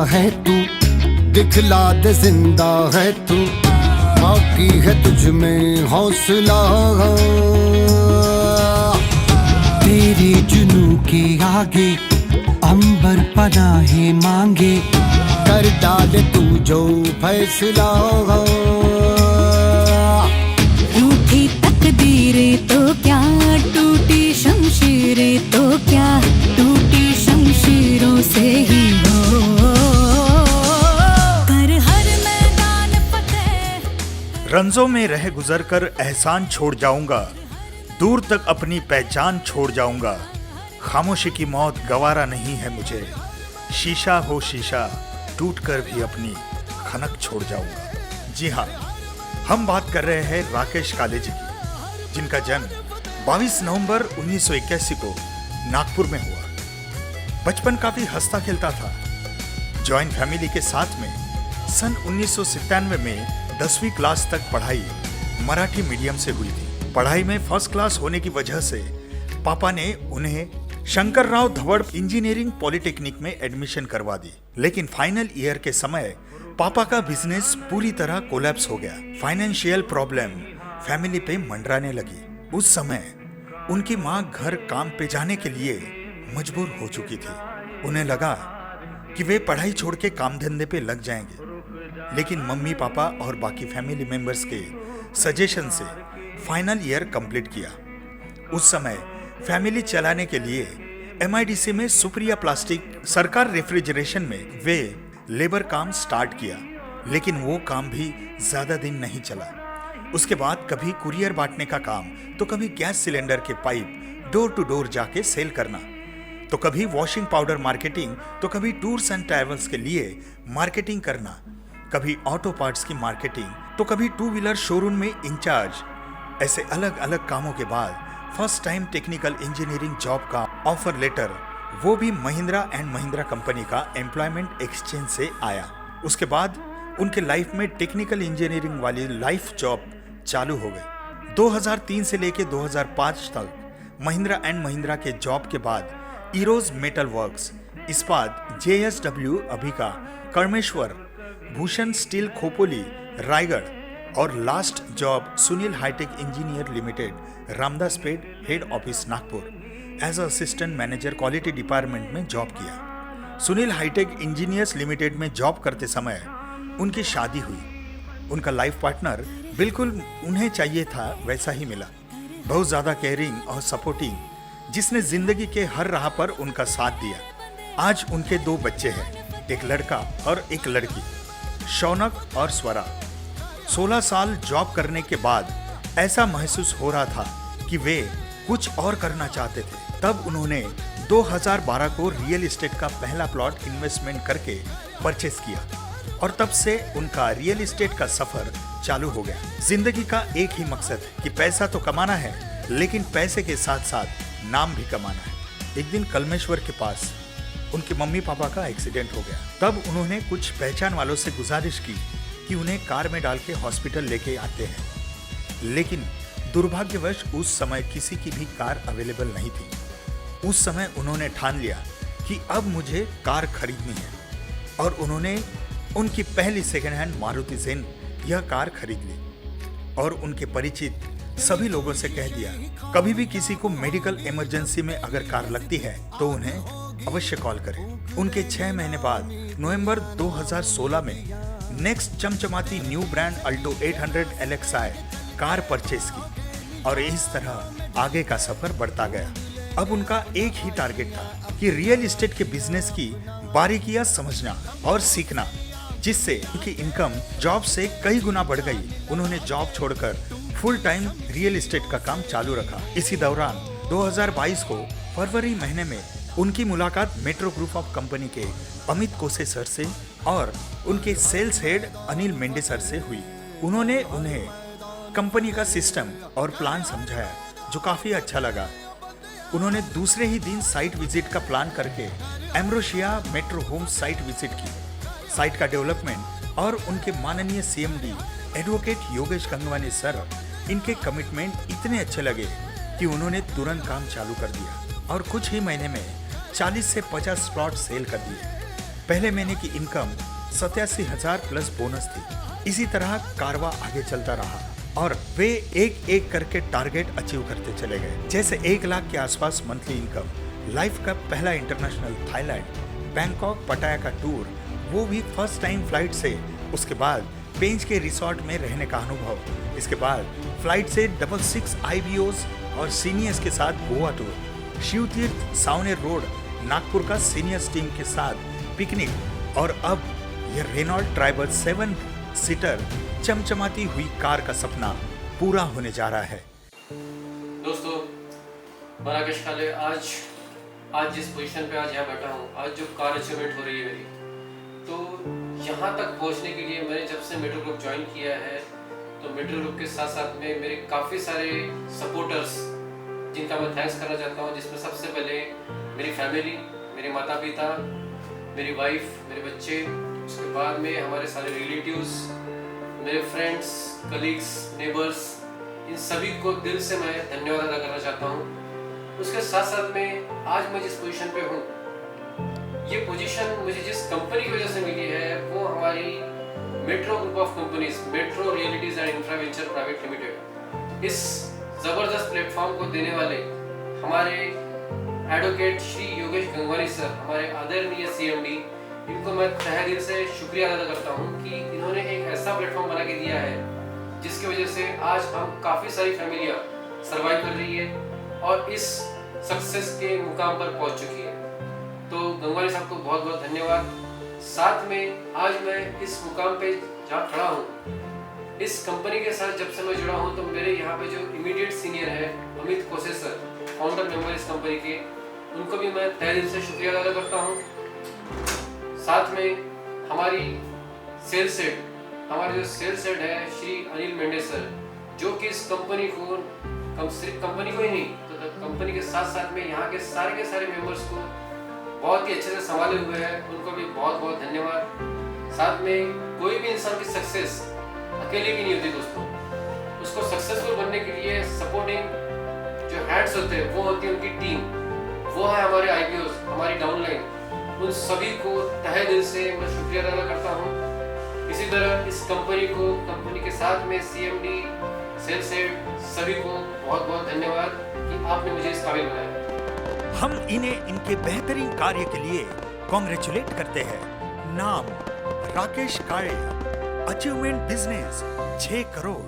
है तू, दिखला दे जिंदा है तू, बाकी है तुझ में हौसला। तेरे जुनू के आगे अंबर पनाहे मांगे, कर डाले तू जो फैसला। रूठी तकदीरें तो क्या, टूटी शमशीरें तो क्या, टूटी शमशीरों से ही हो कर हर मैदान फतेह। रंजों में रह गुजर कर एहसान छोड़ जाऊंगा, दूर तक अपनी पहचान छोड़ जाऊंगा। खामोशी की मौत गवारा नहीं है मुझे, शीशा हो शीशा टूट कर भी अपनी खनक छोड़ जाऊंगा। जी हाँ, हम बात कर रहे हैं राकेश कालेजी की, जिनका जन्म 22 नवंबर 1981 को नागपुर में हुआ। बचपन काफी हंसता खेलता था। जॉइंट फैमिली के साथ में सन 1997 में 10वीं क्लास तक पढ़ाई मराठी मीडियम से हुई थी। पढ़ाई में फर्स्ट क्लास होने की वजह से पापा ने उन्हें शंकरराव धवड़ इंजीनियरिंग पॉलिटेक्निक में एडमिशन करवा दी। लेकिन फाइनल ईयर के समय पापा का बिजनेस पूरी तरह कोलैप्स हो गया। फाइनेंशियल प्रॉब्लम फैमिली पे मंडराने लगी। उस समय उनकी माँ घर काम पे जाने के लिए मजबूर हो चुकी थी। उन्हें लगा कि वे पढ़ाई छोड़ के काम धंधे पे लग जाएंगे, लेकिन मम्मी पापा और बाकी फैमिली मेंबर्स के सजेशन से फाइनल ईयर कंप्लीट किया। उस समय फैमिली चलाने के लिए MIDC में सुप्रिया प्लास्टिक सरकार रेफ्रिजरेशन में वे लेबर काम स्टार्ट किया, लेकिन वो काम भी ज्यादा दिन नहीं चला। उसके बाद कभी कुरियर बांटने का काम, तो कभी गैस सिलेंडर के पाइप डोर टू डोर जाके सेल करना, तो कभी वॉशिंग पाउडर मार्केटिंग, तो कभी टूर्स एंड ट्रैवल्स के लिए मार्केटिंग करना, कभी ऑटो पार्ट्स की मार्केटिंग, तो कभी टू व्हीलर शोरूम में इंचार्ज। ऐसे अलग अलग कामों के बाद first time technical engineering job का ऑफर लेटर, वो भी महिंद्रा एंड महिंद्रा कंपनी का एम्प्लॉयमेंट एक्सचेंज से आया। उसके बाद उनके लाइफ में टेक्निकल इंजीनियरिंग वाली लाइफ जॉब चालू हो गई। 2003 से लेके 2005 तक महिंद्रा एंड महिंद्रा के जॉब के बाद Eros metal works, Ispat JSW अभिका, कर्मेश्वर, भूषण स्टील खोपोली, रायगढ़, और last job Sunil hitech engineer limited, Ramdaspeth head office Nagpur, as assistant manager quality department में जॉब किया। सुनील हाईटेक इंजीनियर्स लिमिटेड में जॉब करते समय उनकी शादी हुई। उनका लाइफ पार्टनर बिल्कुल उन्हें चाहिए था वैसा ही मिला, बहुत ज्यादा केयरिंग और सपोर्टिंग, जिसने जिंदगी के हर राह पर उनका साथ दिया। आज उनके 2 बच्चे हैं, एक लड़का और एक लड़की, शौनक और स्वरा। 16 साल जॉब करने के बाद ऐसा महसूस हो रहा था कि वे कुछ और करना चाहते थे। तब उन्होंने 2012 को रियल एस्टेट का पहला प्लॉट इन्वेस्टमेंट करके परचेस किया, और तब से उनका रियल एस्टेट का सफर चालू हो गया। जिंदगी का एक ही मकसद है कि पैसा तो कमाना है, लेकिन पैसे के साथ साथ नाम भी कमाना है। एक दिन कलमेश्वर के पास उनके मम्मी पापा का एक्सीडेंट हो गया। तब उन्होंने कुछ पहचान वालों से गुजारिश की कि उन्हें कार में डाल के हॉस्पिटल लेके आते हैं, लेकिन दुर्भाग्यवश उस समय किसी की भी कार अवेलेबल नहीं थी। उस समय उन्होंने ठान लिया कि अब मुझे कार खरीदनी है, और उन्होंने उनकी पहली सेकेंड हैंड मारुति ज़ेन यह कार खरीद ली, और उनके परिचित सभी लोगों से कह दिया कभी भी किसी को मेडिकल इमरजेंसी में अगर कार लगती है तो उन्हें अवश्य कॉल करें। उनके 6 महीने बाद नवंबर 2016 में नेक्स्ट चमचमाती new brand Alto 800 LXi car purchase की, और इस तरह आगे का सफर बढ़ता गया। अब उनका एक ही टारगेट था कि रियल एस्टेट के बिजनेस की बारीकियां समझना और सीखना, जिससे उनकी इनकम जॉब से कई गुना बढ़ गई। उन्होंने जॉब छोड़कर फुल टाइम रियल एस्टेट का काम चालू रखा। इसी दौरान 2022 को फरवरी महीने में उनकी मुलाकात मेट्रो ग्रुप ऑफ कंपनी के अमित कोसे सर से और उनके sales head Anil Mendhe sir से हुई। उन्होंने उन्हें कंपनी का सिस्टम और प्लान समझाया, जो काफी अच्छा लगा। उन्होंने दूसरे ही दिन साइट विजिट का प्लान करके एम्ब्रोशिया मेट्रो होम साइट विजिट की। साइट का डेवलपमेंट और उनके माननीय CMD advocate Yogesh Gangwani sir, इनके कमिटमेंट इतने अच्छे लगे कि उन्होंने तुरंत काम चालू कर दिया और कुछ ही महीने में 40 से 50 प्लॉट सेल कर दिए। पहले महीने की इनकम 87,000 प्लस बोनस थी। इसी तरह कारवा आगे चलता रहा और वे एक एक करके टारगेट अचीव करते चले गए। जैसे 1 लाख के आसपास मंथली इनकम, लाइफ का पहला इंटरनेशनल थाईलैंड बैंकॉक पटाया का टूर, वो भी फर्स्ट टाइम फ्लाइट से। उसके बाद पेंच के रिसोर्ट में रहने का अनुभव। इसके बाद फ्लाइट से 66 IBOs और सीनियर्स के साथ गोवा टूर, शिवतीर्थ सावनेर रोड नागपुर का सीनियर्स टीम के साथ पिकनिक और अब यह रेनॉल्ट ट्राइबल 7 सीटर चमचमाती हुई कार का सपना पूरा होने जा रहा है। दोस्तों, मैं राकेश काले आज जिस पोजीशन पे आज यहाँ बैठा हूँ, आज जो कार अचीवमेंट हो रही है मेरी, तो यहाँ तक पहुँचने के लिए मैंने जब से मेट्रो ग्रुप ज्वाइन किया है, तो मेट्रो ग्रुप के साथ साथ में मेरे काफ़ी सारे सपोर्टर्स जिनका मैं थैंक्स करना चाहता हूँ, जिसमें सबसे पहले मेरी फैमिली, मेरे माता पिता, मेरी वाइफ, मेरे बच्चे, उसके बाद में हमारे सारे रिलेटिव्स, मेरे फ्रेंड्स, कलीग्स, नेबर्स, इन सभी को दिल से मैं धन्यवाद अदा करना चाहता हूँ। उसके साथ साथ में आज मैं जिस पोजीशन पे हूँ, ये पोजीशन मुझे जिस कंपनी की वजह से मिली है, वो हमारी Metro group of companies, Metro Realities and Infraventure private limited, इस ज़बरदस्त प्लेटफॉर्म को देने वाले हमारे एडवोकेट श्री योगेश गंगवानी सर, हमारे आदरणीय CMD, इनको मैं तहे दिल से शुक्रिया अदा करता हूँ कि इन्होंने एक ऐसा प्लेटफॉर्म बना के दिया है जिसकी वजह से आज हम काफ़ी सारी फैमिलियाँ सर्वाइव कर रही है और इस सक्सेस के मुकाम पर पहुँच चुकी है। तो गंगवानी साहब को बहुत बहुत धन्यवाद। साथ में आज मैं इस मुकाम पे जहाँ खड़ा हूँ, इस कंपनी के साथ जब से मैं जुड़ा हूँ, तो मेरे यहाँ पे जो इमीडिएट सीनियर है अमित कोसे सर, फाउंडर मेंबर इस कंपनी के, उनको भी मैं तहे दिल से शुक्रिया अदा करता हूँ। साथ में हमारी सेल्स हेड, हमारे जो सेल्स हेड है श्री अनिल मेंढे सर, जो कि इस कंपनी को सिर्फ कंपनी को ही नहीं, तो कंपनी के साथ साथ में यहाँ के सारे मेंबर्स को बहुत ही अच्छे से संभाले हुए हैं, उनको भी बहुत बहुत धन्यवाद। साथ में कोई भी इंसान की सक्सेस अकेले की नहीं होती दोस्तों, उसको सक्सेसफुल बनने के लिए सपोर्टिंग जो हैंड्स होते हैं, वो होती है उनकी टीम, वो है हमारे IBOs, हमारी डाउनलाइन। उन सभी को तहे दिल से मैं शुक्रिया अदा करता हूँ। इसी तरह इस कंपनी के साथ में CMD, सेल्स हेड, सभी को बहुत बहुत धन्यवाद कि आपने मुझे इस काबिल बनाया। हम इन्हें इनके बेहतरीन कार्य के लिए कॉन्ग्रेचुलेट करते हैं। नाम राकेश काळे, अचीवमेंट बिजनेस 6 करोड़।